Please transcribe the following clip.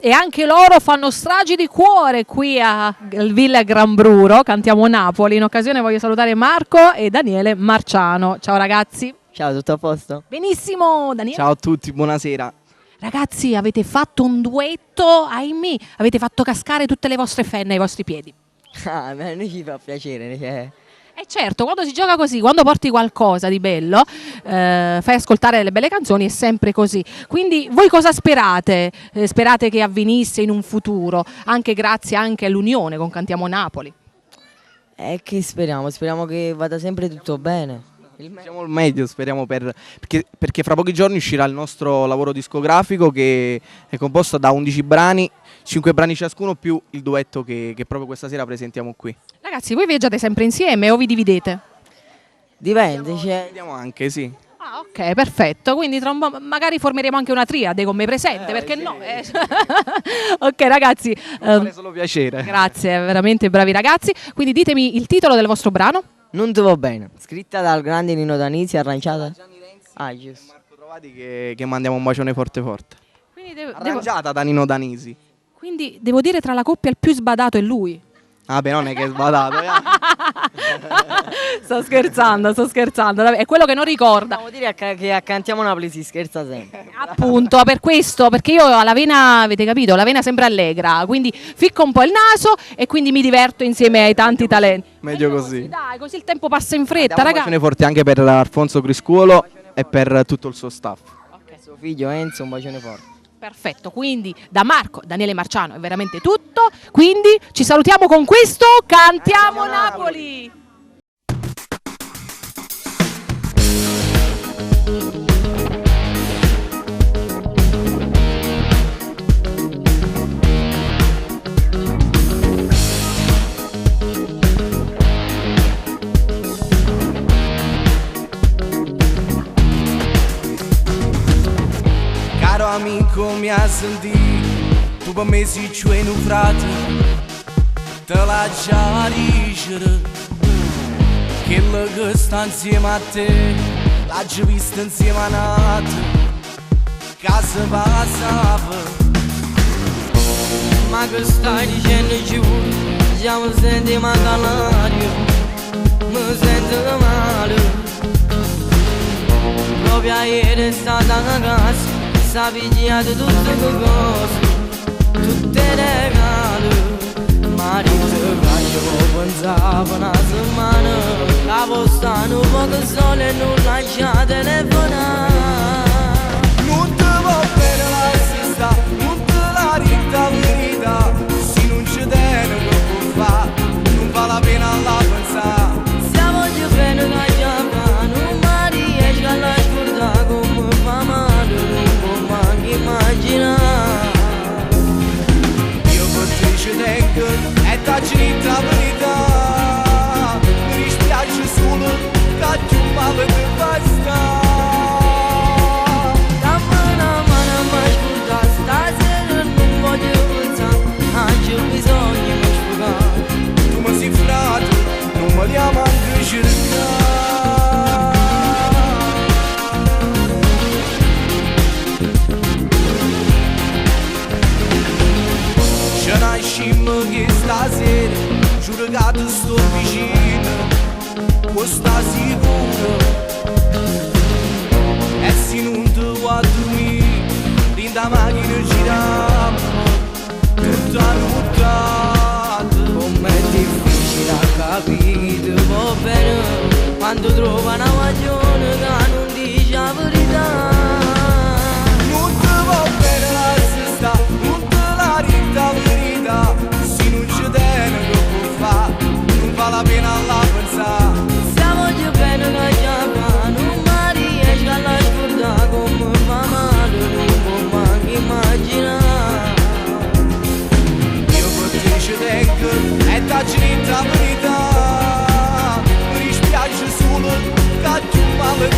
E anche loro fanno stragi di cuore qui a Villa Gran Bruro, Cantiamo Napoli. In occasione voglio salutare Marco e Daniele Marciano. Ciao ragazzi. Ciao, tutto a posto? Benissimo, Daniele. Ciao a tutti, buonasera. Ragazzi, avete fatto un duetto, ahimè, avete fatto cascare tutte le vostre fan ai vostri piedi. Ah, a noi ci fa piacere. E certo, quando si gioca così, quando porti qualcosa di bello, fai ascoltare delle belle canzoni, è sempre così. Quindi voi cosa sperate? Sperate che avvenisse in un futuro, anche grazie anche all'unione con Cantiamo Napoli? Che speriamo che vada sempre tutto bene. Facciamo il meglio, speriamo perché fra pochi giorni uscirà il nostro lavoro discografico che è composto da 11 brani, 5 brani ciascuno più il duetto che proprio questa sera presentiamo qui. Ragazzi, voi viaggiate sempre insieme o vi dividete? Dipende, Vediamo anche, sì. Ah, ok, perfetto. Quindi tra un po' magari formeremo anche una triade con me presente, perché sì. no? Ok, ragazzi. Fare solo piacere. Grazie, veramente bravi ragazzi. Quindi ditemi il titolo del vostro brano. Non ti va bene. Scritta dal grande Nino Danisi, arrangiata? Ah, giusto. Marco Trovati che mandiamo un bacione forte forte. Quindi Arrangiata da Nino Danisi. quindi devo dire tra la coppia il più sbadato è lui. Ah beh, non è che è sbadato. Sto scherzando. È quello che non ricorda. Devo dire che a Cantiamo Napoli si scherza sempre. Appunto, per questo, perché io ho la vena, avete capito, la vena sempre allegra, quindi ficco un po' il naso e quindi mi diverto insieme ai tanti talenti. Meglio così. Dai, così il tempo passa in fretta, Diamo un ragazzi. bacione forte anche per Alfonso Criscuolo e per tutto il suo staff. Suo figlio Enzo, un bacione forte. Perfetto, quindi da Marco, Daniele Marciano è veramente tutto, quindi ci salutiamo con questo Cantiamo Napoli! Caro amico mi ha sentito, tu per me sei cioè un frate, te la già dicere, quello che sta insieme a te, l'ha già visto insieme a Nate, casa passava. Ma che stai dicendo giù? Siamo senti manca l'aria, mi sento male. Proprio ieri è stata a casa, sta pigliato tutte le cose, tutte le regale. Marito che io pensavo una settimana, la posta un po' che sole e non lascia telefonare. Non ti va bene la stessa, non te la rita verità, se non ci tiene che può fare, non vale la pena la pensare. Siamo già bene che già fa, non mi riesco a lasciare come fa male, non può manco immaginare. Io per te ci tengo e ti dico la verità, mi dispiace solo che tu male ti fai stare. Dammi una mano a mi ascoltare, stasera non voglio pensare, oggi ho bisogno di sfogare. Tu mi sei frato, non mi diamo anche cercare. Ce nascimmo che stasera, giuro che ti sto vicino, può sta sicuro. E se non ti guardo mi, in da macchina giriamo, tutta nottata. Come è difficile a capire, va bene, quando trova una guaglione che non dice la verità. Non ti va bene la stessa, non te la rita verità, se non ci tiene che può fare, non vale la pena la pensare. Siamo già bene che già fa, non mi riesco a lasciare come fa male, non può manco immaginare. Io per te ci tengo e ti dico la verità, mi dispiace solo che tu male ti